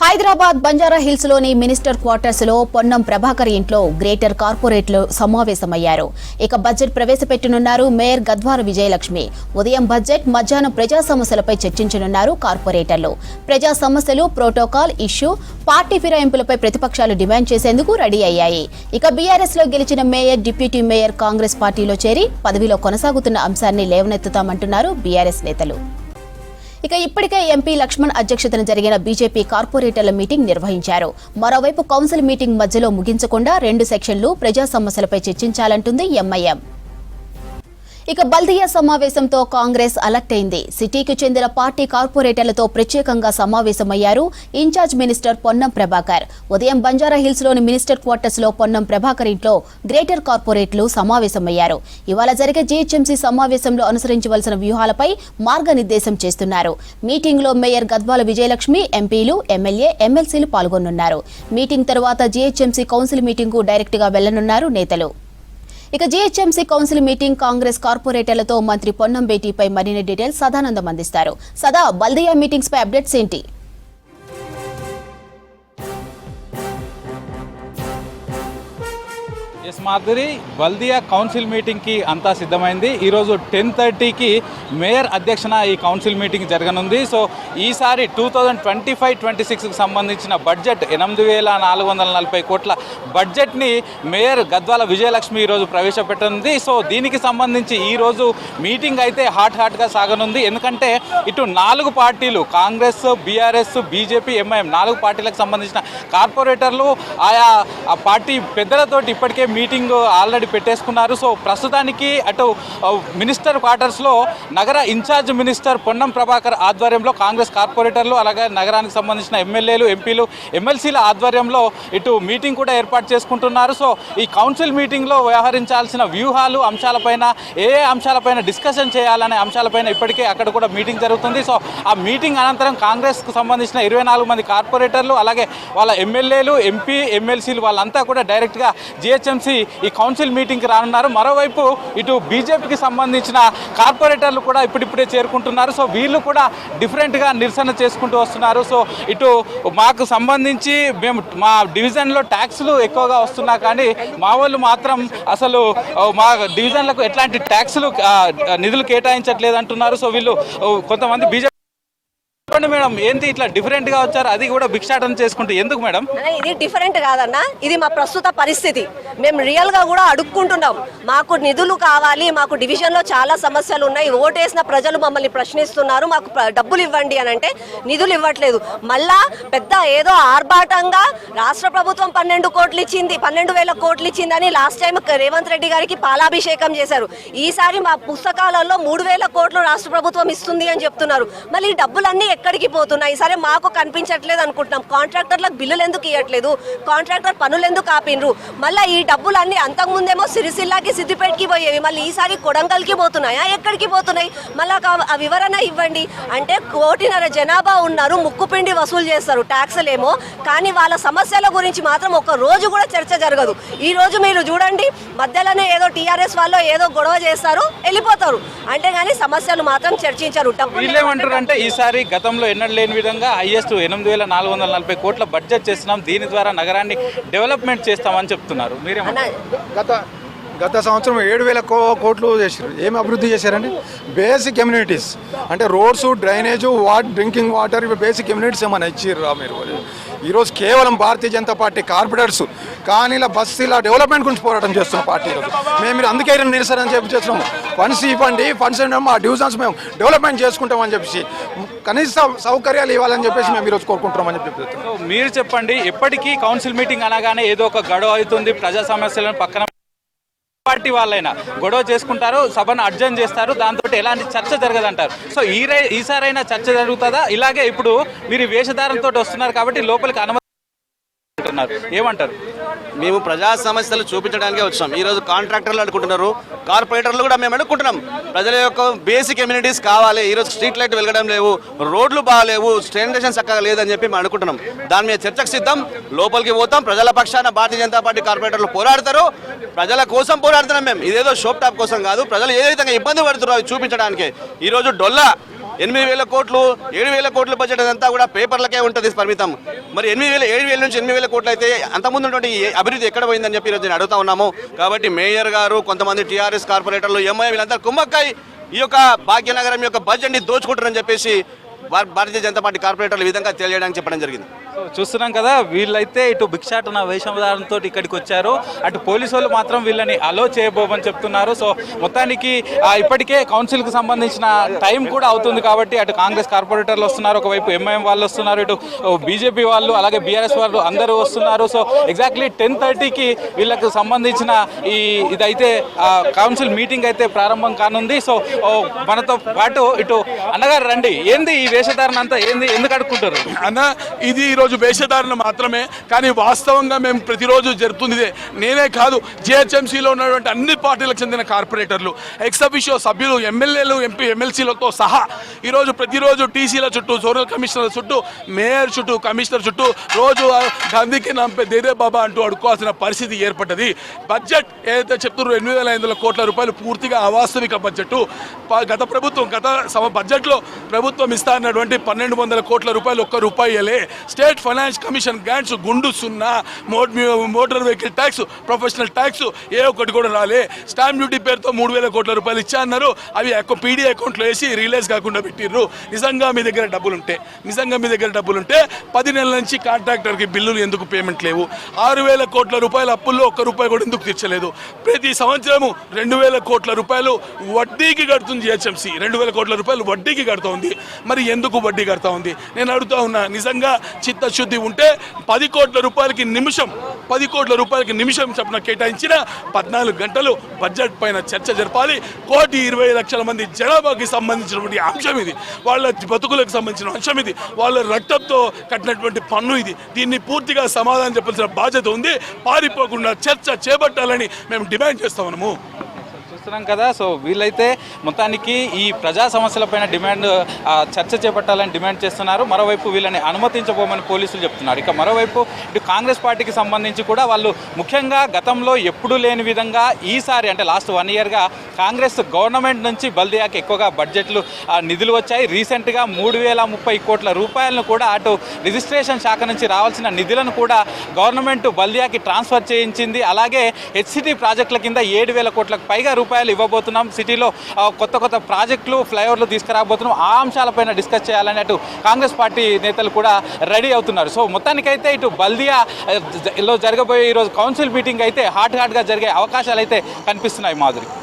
Hyderabad Banjara hills లోని minister quarters లో పొన్నం ప్రభాకర్ ఇంట్లో గ్రేటర్ కార్పొరేట్లు సమావేశమయ్యారు. ఇక బడ్జెట్ ప్రవేశపెట్టనున్నారు మేయర్ గద్వాల విజయలక్ష్మి. ఉదయం బడ్జెట్, మధ్యాహ్నం ప్రజా సమస్యలపై చర్చించనున్నారు కార్పొరేటర్లు. ప్రజా సమస్యలు, ప్రోటోకాల్ ఇష్యూ, పార్టీ ఫిరాయింపులపై ప్రతిపక్షాలు డిమాండ్ చేసేందుకు రెడీ అయ్యాయి. ఇక బీఆర్ఎస్ లో గెలిచిన మేయర్, డిప్యూటీ మేయర్ కాంగ్రెస్ పార్టీలో చేరి పదవిలో కొనసాగుతున్న అంశాన్ని లేవనెత్తుతామంటున్నారు బీఆర్ఎస్ నేతలు. ఇక ఇప్పటికే ఎంపీ లక్ష్మణ్ అధ్యక్షతన జరిగిన బీజేపీ కార్పొరేటర్ల మీటింగ్ నిర్వహించారు. మరోవైపు కౌన్సిల్ మీటింగ్ మధ్యలో ముగించకుండా 2 సెక్షన్లు ప్రజా సమస్యలపై చర్చించాలంటుంది ఎంఐఎం. ఇక బల్దియా సమావేశంతో కాంగ్రెస్ అలర్ట్ అయింది. సిటీకి చెందిన పార్టీ కార్పొరేటర్లతో ప్రత్యేకంగా సమావేశమయ్యారు ఇన్ఛార్జ్ మినిస్టర్ పొన్నం ప్రభాకర్. ఉదయం బంజారా హిల్స్ లోని మినిస్టర్ క్వార్టర్స్ లో పొన్నం ప్రభాకర్ ఇంట్లో గ్రేటర్ కార్పొరేట్లు సమావేశమయ్యారు. ఇవాళ జరిగే జీహెచ్ఎంసీ సమావేశంలో అనుసరించవలసిన వ్యూహాలపై మార్గనిర్దేశం చేస్తున్నారు. మీటింగ్ లో మేయర్ గద్వాల విజయలక్ష్మి, ఎంపీలు, ఎమ్మెల్యే, ఎమ్మెల్సీలు పాల్గొనున్నారు. మీటింగ్ తర్వాత జీహెచ్ఎంసీ కౌన్సిల్ మీటింగ్ కు డైరెక్ట్ గా వెళ్లనున్నారు నేతలు. ఇక జీహెచ్ఎంసీ కౌన్సిల్ మీటింగ్, కాంగ్రెస్ కార్పొరేటర్లతో మంత్రి పొన్నం భేటీపై మరిన్ని డీటెయిల్స్ సదానందం అందిస్తారు. సదా, బల్దియా మీటింగ్స్ పై అప్డేట్స్ ఏంటి? మాధురి, బల్దియా కౌన్సిల్ మీటింగ్కి అంతా సిద్ధమైంది. ఈరోజు 10:30కి మేయర్ అధ్యక్షన ఈ కౌన్సిల్ మీటింగ్ జరగనుంది. సో ఈసారి 2025-26కి సంబంధించిన బడ్జెట్ 8,440 కోట్ల బడ్జెట్ని మేయర్ గద్వాల విజయలక్ష్మి ఈరోజు ప్రవేశపెట్టనుంది. సో దీనికి సంబంధించి ఈరోజు మీటింగ్ అయితే హాట్గా సాగనుంది. ఎందుకంటే ఇటు 4 పార్టీలు, కాంగ్రెస్, బీఆర్ఎస్, బీజేపీ, ఎంఐఎం 4 పార్టీలకు సంబంధించిన కార్పొరేటర్లు ఆయా పార్టీ పెద్దలతోటి ఇప్పటికే మీటింగ్ ఆల్రెడీ పెట్టేసుకున్నారు. సో ప్రస్తుతానికి అటు మినిస్టర్ క్వార్టర్స్లో నగర ఇన్ఛార్జ్ మినిస్టర్ పొన్నం ప్రభాకర్ ఆధ్వర్యంలో కాంగ్రెస్ కార్పొరేటర్లు, అలాగే నగరానికి సంబంధించిన ఎమ్మెల్యేలు, ఎంపీలు, ఎమ్మెల్సీల ఆధ్వర్యంలో ఇటు మీటింగ్ కూడా ఏర్పాటు చేసుకుంటున్నారు. సో ఈ కౌన్సిల్ మీటింగ్లో వ్యవహరించాల్సిన వ్యూహాలు, అంశాలపైన ఏ అంశాలపైన డిస్కషన్ చేయాలనే అంశాలపైన ఇప్పటికే అక్కడ కూడా మీటింగ్ జరుగుతుంది. సో ఆ మీటింగ్ అనంతరం కాంగ్రెస్కు సంబంధించిన 24 మంది కార్పొరేటర్లు, అలాగే వాళ్ళ ఎమ్మెల్యేలు, ఎంపీ, ఎమ్మెల్సీలు వాళ్ళంతా కూడా డైరెక్ట్గా జీహెచ్ఎంసీ ఈ కౌన్సిల్ మీటింగ్కి రానున్నారు. మరోవైపు ఇటు బీజేపీకి సంబంధించిన కార్పొరేటర్లు కూడా ఇప్పుడిప్పుడే చేరుకుంటున్నారు. సో వీళ్ళు కూడా డిఫరెంట్గా నిరసన చేసుకుంటూ వస్తున్నారు. సో ఇటు మాకు సంబంధించి మా డివిజన్లో ట్యాక్స్లు ఎక్కువగా వస్తున్నా కానీ మా వాళ్ళు మాత్రం అసలు మా డివిజన్లకు ఎట్లాంటి ట్యాక్స్లు నిధులు కేటాయించట్లేదు అంటున్నారు. సో వీళ్ళు కొంతమంది బీజేపీ మేడం ఏంటి ఇట్లా డిఫరెంట్ గా వచ్చారు, అది కూడా భిక్షాటన చేసుకుంటూ ఎందుకు మేడం? ఇది డిఫరెంట్ కాదన్నా, ఇది మా ప్రస్తుత పరిస్థితి. మేము రియల్ గా కూడా అడుక్కుంటున్నాం. మాకు నిధులు కావాలి, మాకు డివిజన్ లో చాలా సమస్యలు ఉన్నాయి, ఓటేసిన ప్రజలు మమ్మల్ని ప్రశ్నిస్తున్నారు, మాకు డబ్బులు ఇవ్వండి అని అంటే నిధులు ఇవ్వట్లేదు. మళ్ళా పెద్ద ఏదో ఆర్భాటంగా రాష్ట్ర ప్రభుత్వం 12 కోట్లు ఇచ్చింది, 12,000 కోట్లు ఇచ్చిందని లాస్ట్ టైం రేవంత్ రెడ్డి గారికి పాలాభిషేకం చేశారు. ఈసారి మా పుస్తకాలలో 3,000 కోట్లు రాష్ట్ర ప్రభుత్వం ఇస్తుంది అని చెప్తున్నారు. మళ్ళీ ఈ డబ్బులన్నీ ఎక్కడికి పోతున్నాయి? సరే మాకు కనిపించట్లేదు అనుకుంటున్నాం. కాంట్రాక్టర్లకు బిల్లులు ఎందుకు ఇవ్వట్లేదు? కాంట్రాక్టర్ పనులు ఎందుకు ఆపినరు? మళ్ళీ ఈ డబ్బులన్నీ అంతకుముందేమో సిరిసిల్లాకి, సిద్దిపేటకి పోయేవి, మళ్ళీ ఈసారి కొడంగల్కి పోతున్నాయా? ఎక్కడికి పోతున్నాయి? మళ్ళీ ఆ వివరణ ఇవ్వండి. అంటే 1.5 జనాభా ఉన్నారు, ముక్కుపిండి వసూలు చేస్తారు ట్యాక్స్లేమో, కానీ వాళ్ళ సమస్యల గురించి మాత్రం ఒక రోజు కూడా చర్చ జరగదు. ఈ రోజు మీరు చూడండి, మధ్యలోనే ఏదో టీఆర్ఎస్ వాళ్ళు ఏదో గొడవ చేస్తారు, వెళ్ళిపోతారు, అంటే కానీ సమస్యలు మాత్రం చర్చించారు. అంటే ఈసారి గతంలో ఎన్నడూ లేని విధంగా హైయెస్ట్ 8,440 కోట్ల బడ్జెట్ చేస్తున్నాం, దీని ద్వారా నగరాన్ని డెవలప్మెంట్ చేస్తామని చెప్తున్నారు. మీరేమన్నా? గత సంవత్సరం 7,000 కోట్లు చేశారు. ఏం అభివృద్ధి చేశారండి? బేసిక్ కమ్యూనిటీస్ అంటే రోడ్స్, డ్రైనేజ్, డ్రింకింగ్ వాటర్, ఇవి బేసిక్ కమ్యూనిటీస్ ఏమైనా ఇచ్చిర్రా మీరు? ఈరోజు కేవలం భారతీయ జనతా పార్టీ కార్పొరేటర్స్ కానీ ఇలా బస్తీల డెవలప్మెంట్ గురించి పోరాటం చేస్తున్న పార్టీ. ఈరోజు మేము అందుకే నిరసన అని చెప్పి చేస్తున్నాము. ఫండ్స్ ఇవ్వండి, ఫండ్స్ మా డివిజన్స్ మేము డెవలప్మెంట్ చేసుకుంటామని చెప్పేసి, కనీస సౌకర్యాలు ఇవ్వాలని చెప్పేసి మేము ఈరోజు కోరుకుంటున్నామని చెప్పి. మీరు చెప్పండి, ఎప్పటికీ కౌన్సిల్ మీటింగ్ అనగానే ఏదో ఒక గొడవ అవుతుంది, ప్రజా సమస్యలను పక్కన పార్టీ వాళ్ళైనా గొడవ చేసుకుంటారు, సభను అడ్జర్న్ చేస్తారు, దాంతో ఎలాంటి చర్చ జరగదంటారు. సో ఈసారైనా చర్చ జరుగుతుందా? ఇలాగే ఇప్పుడు మీరు వేషధారంతో వస్తున్నారు కాబట్టి లోపలికి అనుమతి అంటున్నారు, ఏమంటారు? మేము ప్రజా సమస్యలు చూపించడానికే వచ్చాం. ఈరోజు కాంట్రాక్టర్లు అడుగుతున్నారు, కార్పొరేటర్లు కూడా మేము అడుగుకుంటున్నాం. ప్రజల యొక్క బేసిక్ కమ్యూనిటీస్ కావాలి. ఈరోజు స్ట్రీట్ లైట్ వెలగడం లేవు, రోడ్లు బాగాలేవు, స్టానిటేషన్ చక్కగా లేదని చెప్పి మేము అనుకుంటున్నాం. దాని మీద చర్చకు సిద్ధం, లోపలికి పోతాం. ప్రజల పక్షాన భారతీయ జనతా పార్టీ కార్పొరేటర్లు పోరాడతారు. ప్రజల కోసం పోరాడుతున్నాం మేము, ఇదేదో షోప్ టాప్ కోసం కాదు. ప్రజలు ఏ విధంగా ఇబ్బంది పడుతున్నారో చూపించడానికి ఈరోజు డొల్లా 8,000 కోట్లు 7,000 కోట్ల బడ్జెట్ అదంతా కూడా పేపర్లకే ఉంటుంది పరిమితం. మరి 7,000 నుంచి 8,000 కోట్లు అయితే అంతకుముందు ఉన్నటువంటి అభివృద్ధి ఎక్కడ పోయిందని చెప్పి ఈరోజు నేను అడుగుతా ఉన్నాము. కాబట్టి మేయర్ గారు, కొంతమంది టీఆర్ఎస్ కార్పొరేటర్లు, ఎంఐ వీళ్ళంతా కుమ్మక్కై ఈ యొక్క భాగ్యనగరం యొక్క బడ్జెట్ని దోచుకుంటారని చెప్పేసి భారతీయ జనతా పార్టీ కార్పొరేటర్లు ఈ విధంగా తెలియడానికి చెప్పడం జరిగింది. సో చూస్తున్నాం కదా, వీళ్ళైతే ఇటు భిక్షాటన వేషధారంతో ఇక్కడికి వచ్చారు, అటు పోలీసు వాళ్ళు మాత్రం వీళ్ళని అలో చేయబోమని చెప్తున్నారు. సో మొత్తానికి ఇప్పటికే కౌన్సిల్కి సంబంధించిన టైం కూడా అవుతుంది కాబట్టి అటు కాంగ్రెస్ కార్పొరేటర్లు వస్తున్నారు, ఒకవైపు ఎంఐఎం వాళ్ళు వస్తున్నారు, ఇటు బీజేపీ వాళ్ళు అలాగే బీఆర్ఎస్ వాళ్ళు అందరూ వస్తున్నారు. సో ఎగ్జాక్ట్లీ 10:30కి వీళ్ళకు సంబంధించిన ఇదైతే కౌన్సిల్ మీటింగ్ అయితే ప్రారంభం కానుంది. సో మనతో పాటు ఇటు అన్నగారు రండి, ఏంది ఈ వేషధారణ అంతా, ఏంది, ఎందుకు అడుక్కుంటారు అన్న? ఇది ఈరోజు వేషధారణ మాత్రమే, కానీ వాస్తవంగా మేము ప్రతిరోజు జరుగుతుంది ఇదే. నేనే కాదు, జిహెచ్ఎంసీలో ఉన్నటువంటి అన్ని పార్టీలకు చెందిన కార్పొరేటర్లు, ఎక్సఫిషియో సభ్యులు, ఎమ్మెల్యేలు, ఎంపీ, ఎమ్మెల్సీలతో సహా ఈరోజు ప్రతిరోజు టీసీల చుట్టూ, జోనల్ కమిషనర్ల చుట్టూ, మేయర్ చుట్టూ, కమిషనర్ చుట్టూ రోజు గాంధీకి నాంపే దేదే బాబా అంటూ అడుక్కోవాల్సిన పరిస్థితి ఏర్పడ్డది. బడ్జెట్ ఏదైతే చెప్తున్నారు 8,500 కోట్ల రూపాయలు పూర్తిగా అవాస్తవిక బడ్జెట్. గత ప్రభుత్వం బడ్జెట్లో ప్రభుత్వం ఇస్తా అన్నటువంటి 1,200 కోట్ల రూపాయలు ఒక్క రూపాయలే. స్టేట్ ఫైనాన్స్ కమిషన్ గ్రాంట్స్ గుండు సున్నా, motor vehicle tax, professional tax ఏ ఒక్కటి కూడా రాలే. స్టాంప్ డ్యూటీ పేరుతో 3,000 కోట్ల రూపాయలు ఇచ్చా అన్నారు, అవి పీడీ అకౌంట్లో వేసి రిలీజ్ కాకుండా పెట్టిర్రు. నిజంగా మీ దగ్గర డబ్బులుంటే 10 నెలల నుంచి కాంట్రాక్టర్కి బిల్లులు ఎందుకు పేమెంట్ లేవు? 6,000 కోట్ల రూపాయల అప్పుల్లో ఒక్క రూపాయి కూడా ఎందుకు తీర్చలేదు? ప్రతి సంవత్సరము 2,000 కోట్ల రూపాయలు వడ్డీకి కడుతుంది జిహెచ్ఎంసీ. 2,000 కోట్ల రూపాయలు వడ్డీకి కడుతూ ఉంది. మరి ఎందుకు వడ్డీ కడతా ఉంది? నేను అడుగుతా ఉన్నా, నిజంగా చిత్తశుద్ధి ఉంటే 10 కోట్ల రూపాయలకి నిమిషం చొప్పున కేటాయించిన 14 గంటలు బడ్జెట్ పైన చర్చ జరపాలి. 1,20,00,000 మంది జనాభాకి సంబంధించినటువంటి అంశం ఇది, వాళ్ళ బతుకులకు సంబంధించిన అంశం ఇది, వాళ్ళ రక్తంతో కట్టినటువంటి పన్ను ఇది. దీన్ని పూర్తిగా సమాధానం చెప్పాల్సిన బాధ్యత ఉంది. పారిపోకుండా చర్చ చేపట్టాలని మేము డిమాండ్ చేస్తా ఉన్నాము. చూస్తున్నాం కదా, సో వీళ్ళైతే మొత్తానికి ఈ ప్రజా సమస్యలపైన చర్చ చేపట్టాలని డిమాండ్ చేస్తున్నారు. మరోవైపు వీళ్ళని అనుమతించబోమని పోలీసులు చెప్తున్నారు. ఇక మరోవైపు ఇటు కాంగ్రెస్ పార్టీకి సంబంధించి కూడా వాళ్ళు ముఖ్యంగా గతంలో ఎప్పుడూ లేని విధంగా ఈసారి అంటే లాస్ట్ 1 ఇయర్గా కాంగ్రెస్ గవర్నమెంట్ నుంచి బల్దియాకి ఎక్కువగా బడ్జెట్లు నిధులు వచ్చాయి. రీసెంట్గా 3,030 కోట్ల రూపాయలను కూడా అటు రిజిస్ట్రేషన్ శాఖ నుంచి రావాల్సిన నిధులను కూడా గవర్నమెంట్ బల్దియాకి ట్రాన్స్ఫర్ చేయించింది. అలాగే హెచ్సిటీ ప్రాజెక్టుల కింద 7,000 కోట్లకు పైగా రూపాయలు ఇవ్వబోతున్నాం. సిటీలో కొత్త ప్రాజెక్టులు, ఫ్లైఓవర్లు తీసుకురాబోతున్నాం. ఆ అంశాలపైన డిస్కస్ చేయాలని అటు కాంగ్రెస్ పార్టీ నేతలు కూడా రెడీ అవుతున్నారు. సో మొత్తానికైతే ఇటు బల్దియాలో జరగబోయే ఈరోజు కౌన్సిల్ మీటింగ్ అయితే హాట్గా జరిగే అవకాశాలు అయితే కనిపిస్తున్నాయి. మాధురి.